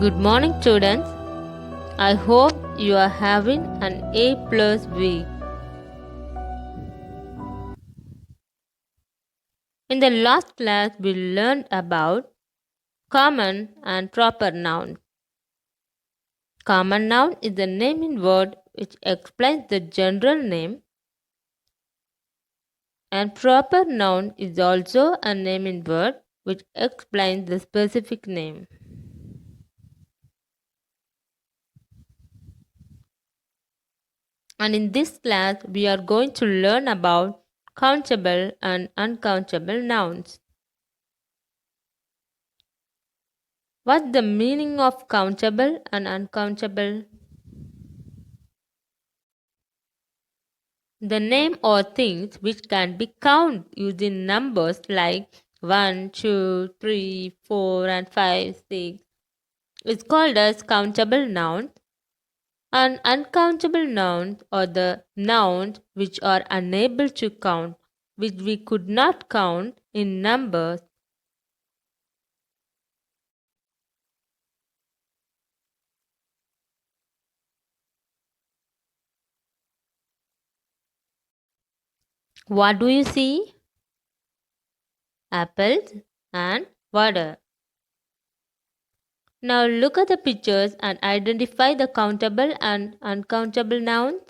Good morning, students. I hope you are having an A plus week. In the last class, we learned about common and proper noun. Common noun is a naming word which explains the general name, and proper noun is also a naming word which explains the specific name. And in this class, we are going to learn about countable and uncountable nouns. What's the meaning of countable and uncountable? The name or things which can be counted using numbers like 1, 2, 3, 4 and 5, 6 is called as countable nouns. And uncountable nouns are the nouns which are unable to count, which we could not count in numbers. What do you see? Apples and water. Now look at the pictures and identify the countable and uncountable nouns.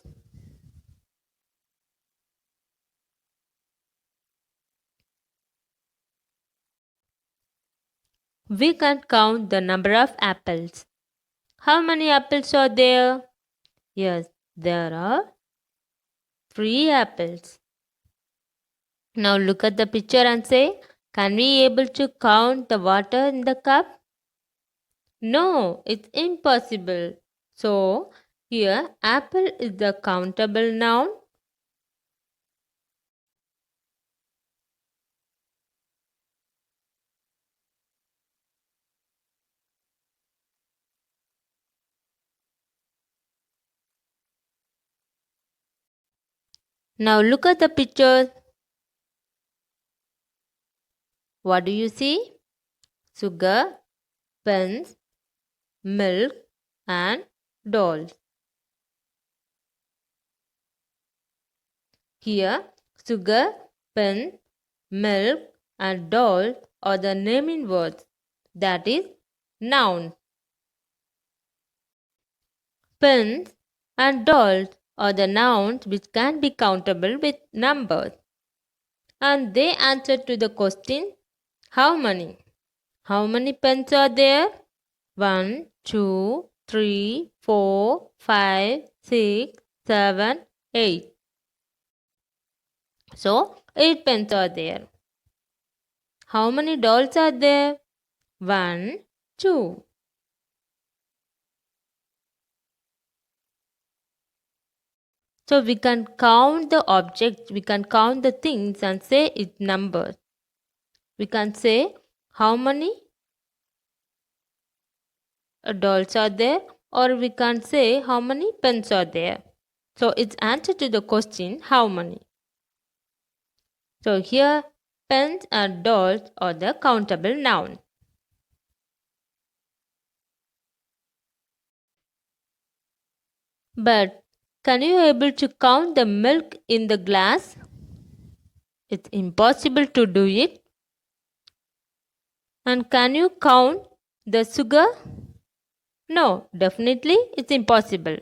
We can count the number of apples. How many apples are there? Yes, there are 3 apples. Now look at the picture and say, can we able to count the water in the cup? No, it's impossible. So here apple is the countable noun. Now look at the pictures. What do you see? Sugar, pens, milk and dolls. Here, sugar, pen, milk and dolls are the naming words, that is, nouns. Pens and dolls are the nouns which can be countable with numbers. And they answer to the question, how many? How many pens are there? 1, 2, 3, 4, 5, 6, 7, 8. So, 8 pens are there. How many dolls are there? 1, 2. So, we can count the objects, we can count the things and say its numbers. We can say how many dolls are there, or we can say how many pens are there. So, it's answer to the question how many. So, here pens and dolls are the countable nouns. But can you able to count the milk in the glass? It's impossible to do it. And can you count the sugar? No, definitely it's impossible.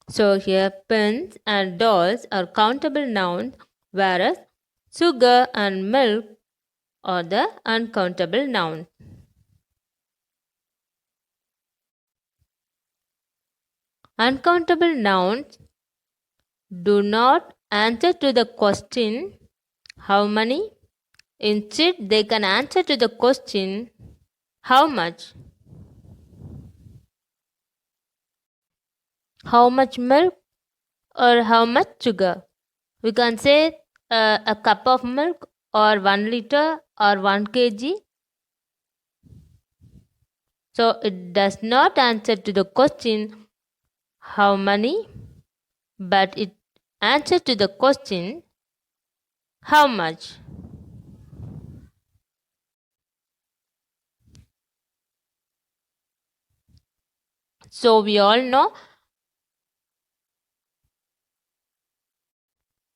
So here pens and dolls are countable nouns, whereas sugar and milk are the uncountable nouns. Uncountable nouns do not answer to the question how many. Instead, they can answer to the question how much. How much milk or how much sugar? We can say a cup of milk or 1 liter or 1 kg. So it does not answer to the question how many, but it answers to the question how much. So we all know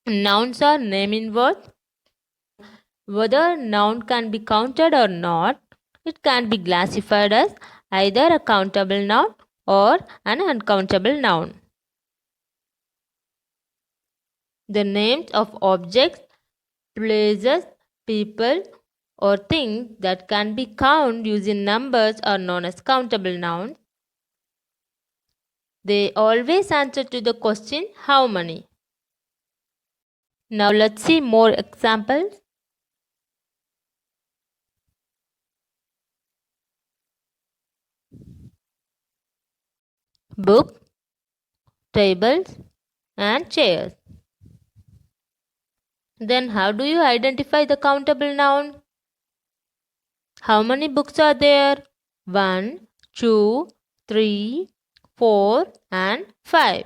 nouns are name in words. Whether a noun can be counted or not, it can be classified as either a countable noun or an uncountable noun. The names of objects, places, people, or things that can be counted using numbers are known as countable nouns. They always answer to the question how many. Now let's see more examples. Book, tables, and chairs. Then how do you identify the countable noun? How many books are there? 1, 2, 3, 4, and 5.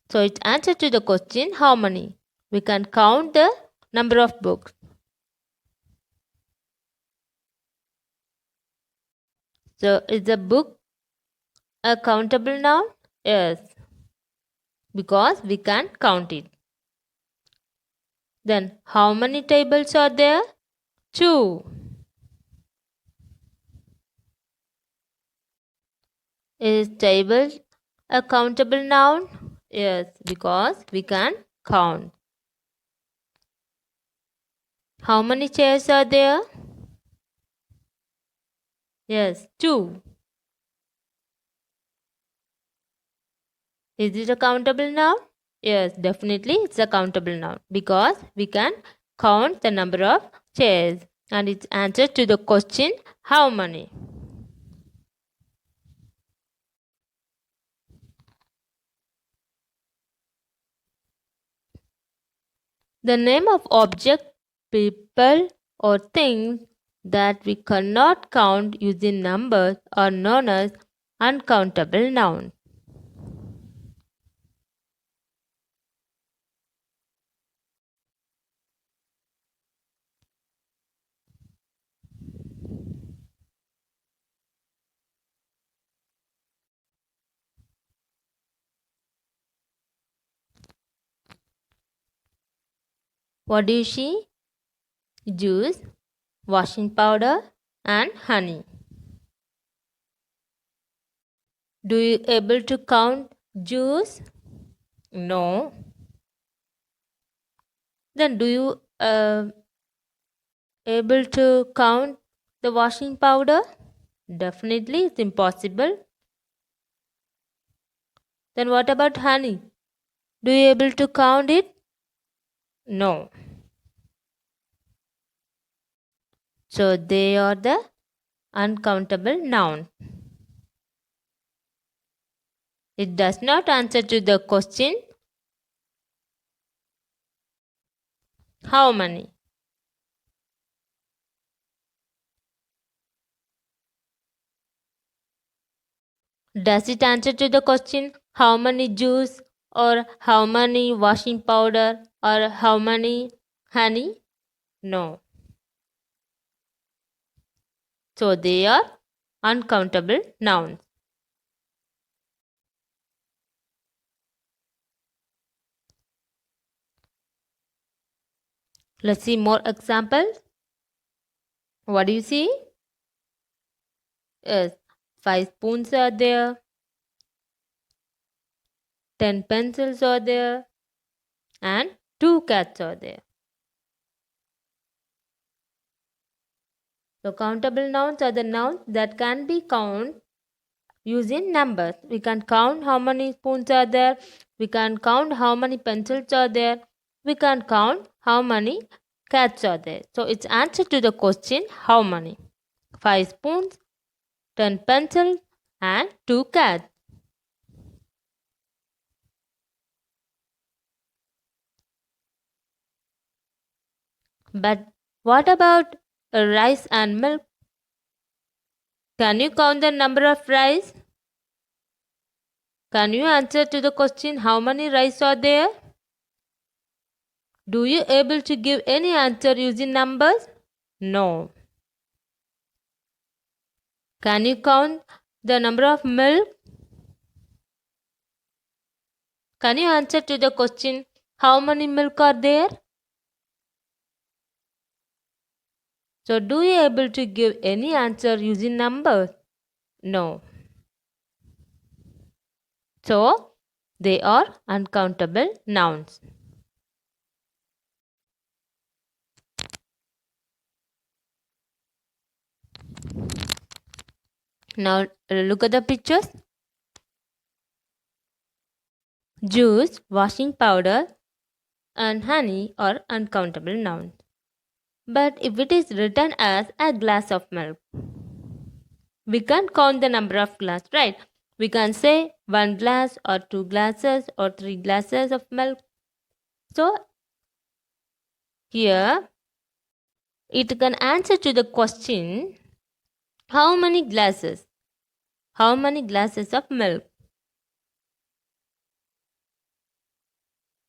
So it's answer to the question how many. We can count the number of books. So is the book a countable noun? Yes, because we can count it. Then how many tables are there? 2. Is table a countable noun? Yes, because we can count. How many chairs are there? Yes, 2. Is it a countable noun? Yes, definitely it's a countable noun because we can count the number of chairs and it's answer to the question how many. The name of object, people or things that we cannot count using numbers are known as uncountable nouns. What do you see? Juice, washing powder and honey. Do you able to count juice? No. Then do you able to count the washing powder? Definitely it's impossible. Then what about honey? Do you able to count it? No. So they are the uncountable noun. It does not answer to the question how many. Does it answer to the question how many juice or how many washing powder or how many honey? No. So they are uncountable nouns. Let's see more examples. What do you see? Yes, 5 spoons are there, 10 pencils are there, and 2 cats are there. So countable nouns are the nouns that can be counted using numbers. We can count how many spoons are there. We can count how many pencils are there. We can count how many cats are there. So it's answer to the question how many. 5 spoons, 10 pencils and 2 cats. But what about rice and milk? Can you count the number of rice? Can you answer to the question how many rice are there? Do you able to give any answer using numbers? No. Can you count the number of milk? Can you answer to the question, how many milk are there? So do you able to give any answer using numbers? No. So they are uncountable nouns. Now look at the pictures. Juice, washing powder, and honey are uncountable nouns. But if it is written as a glass of milk, we can't count the number of glass, right? We can say 1 glass or 2 glasses or 3 glasses of milk. So here it can answer to the question, how many glasses? How many glasses of milk?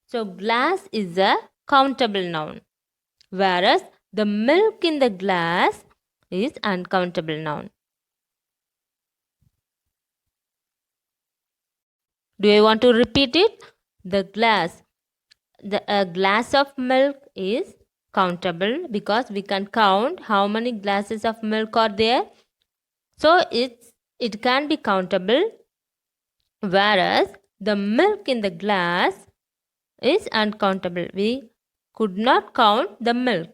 So glass is a countable noun, whereas the milk in the glass is uncountable noun. Do you want to repeat it? The glass of milk is countable because we can count how many glasses of milk are there. So it can be countable, whereas the milk in the glass is uncountable. We could not count the milk.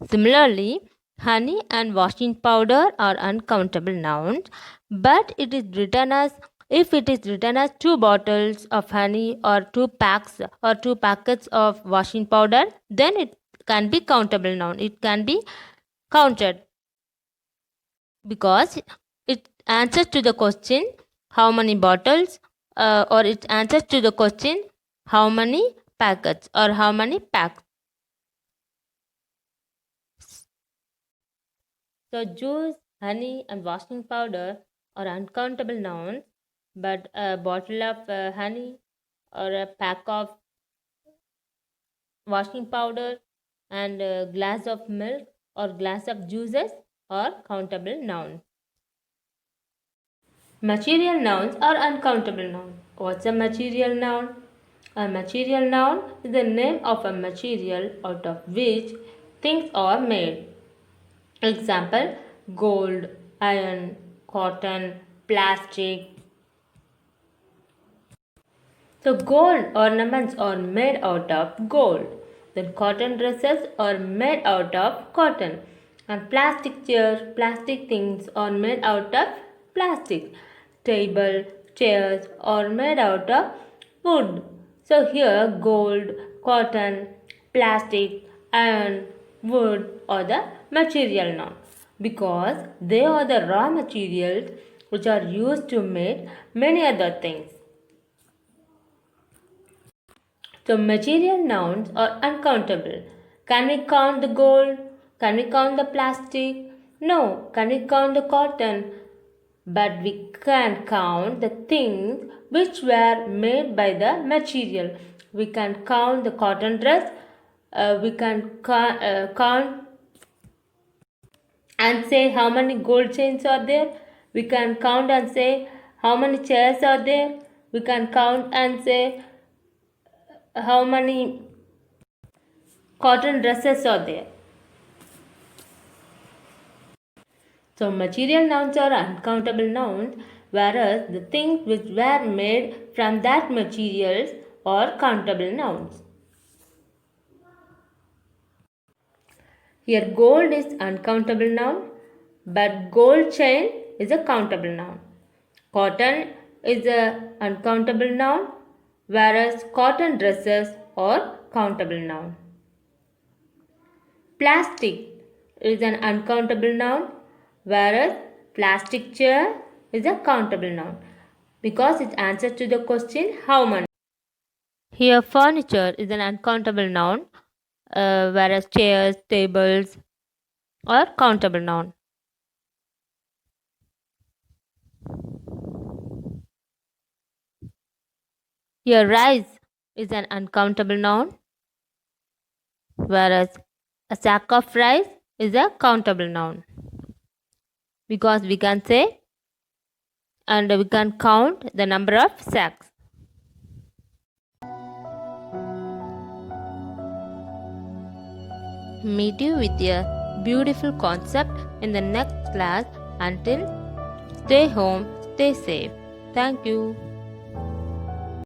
Similarly, honey and washing powder are uncountable nouns, but it is written as, if it is written as 2 bottles of honey or 2 packs or 2 packets of washing powder, then it can be countable noun. It can be counted because it answers to the question how many bottles, or it answers to the question how many packets or how many packs. So juice, honey, and washing powder are uncountable nouns, but a bottle of honey or a pack of washing powder and a glass of milk or glass of juices are countable nouns. Material nouns are uncountable nouns. What's a material noun? A material noun is the name of a material out of which things are made. Example, gold, iron, cotton, plastic. So gold ornaments are made out of gold. Then cotton dresses are made out of cotton. And plastic chairs, plastic things are made out of plastic. Table, chairs are made out of wood. So here gold, cotton, plastic, iron, wood are the material nouns because they are the raw materials which are used to make many other things. So material nouns are uncountable. Can we count the gold? Can we count the plastic? No. Can we count the cotton? But we can count the things which were made by the material. We can count the cotton dress. We can count and say how many gold chains are there. We can count and say how many chairs are there. We can count and say how many cotton dresses are there. So material nouns are uncountable nouns, whereas the things which were made from that materials are countable nouns. Here gold is uncountable noun, but gold chain is a countable noun. Cotton is a uncountable noun, whereas cotton dresses are countable noun. Plastic is an uncountable noun, whereas plastic chair is a countable noun because it answers to the question how many. Here furniture is an uncountable noun, whereas chairs, tables are countable noun. Here rice is an uncountable noun, whereas a sack of rice is a countable noun. because we can say and we can count the number of sacks. Meet you with a beautiful concept in the next class. Until stay home, stay safe. Thank you.